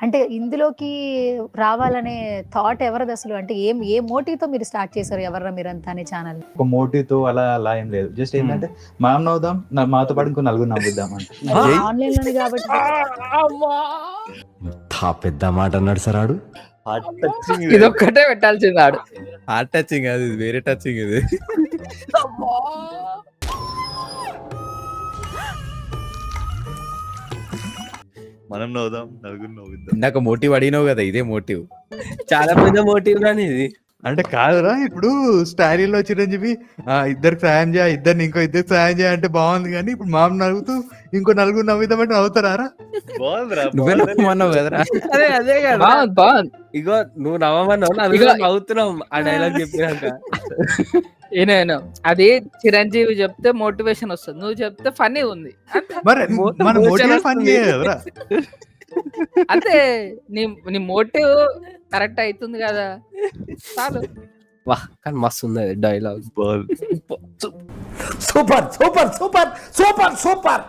అంటే ఇందులోకి రావాలనే థాట్ ఎవరిదసలు? అంటే ఏ మోటివ్‌తో మీరు స్టార్ట్ చేశారు? ఎవర్రా మీరంతా అనే ఛానెల్? ఒక మోటివ్‌తో అలా ఏం లేదు. జస్ట్ ఏంటంటే మనం నవ్వుదాం, మాతో పాటు ఇంకో నలుగురు నవ్విద్దాం అంతే. అది ఆన్‌లైన్‌లోనే కాబట్టి పెద్ద మాట అన్నాడు సార్ ఆడు. హార్ట్ టచింగ్ ఇదొక్కటే పెట్టాల్సింది ఆడు. హార్ట్ టచింగ్ అది వేరే టచింగ్ ఇది. మనం నవ్వుదాం, నలుగురు నవ్విద్దాం. ఇందాక మోటివ్ అడిగినావు కదా, ఇదే మోటివ్. చాలా పెద్ద మోటివ్ రాని ఇది. అంటే కాదురా ఇప్పుడు స్టారీలో చిరంజీవి ఇద్దరికి సాయం చేయ, ఇద్దరిని ఇంకో ఇద్దరికి సాయం చేయ అంటే బాగుంది కానీ ఇప్పుడు మామ నవ్వుతూ ఇంకో నలుగురు నవ్వుదామంటే నవ్వుతారా? బాగుందిరా, నువ్వే బాగుంది. నవ్వమన్నావు కదరా. అదే కదా. బాగుంది. ఇగో నువ్వు నవ్వమన్నావు, నవ్వుతున్నావు ఆ డైలాగ్ చెప్పినాక. ఏనేను అది చిరంజీవి చెప్తే మోటివేషన్ వస్తుంది, నువ్వు చెప్తే ఫన్నీ ఉంది. మరి మన మోటివ్ పని చేయదురా. అంటే నీ మోటివ్ కరెక్ట్ అవుతుంది కదా, చాలు. వాహ్, కానీ మస్తు ఉంది డైలాగ్. బాగుంది. Super super super super super.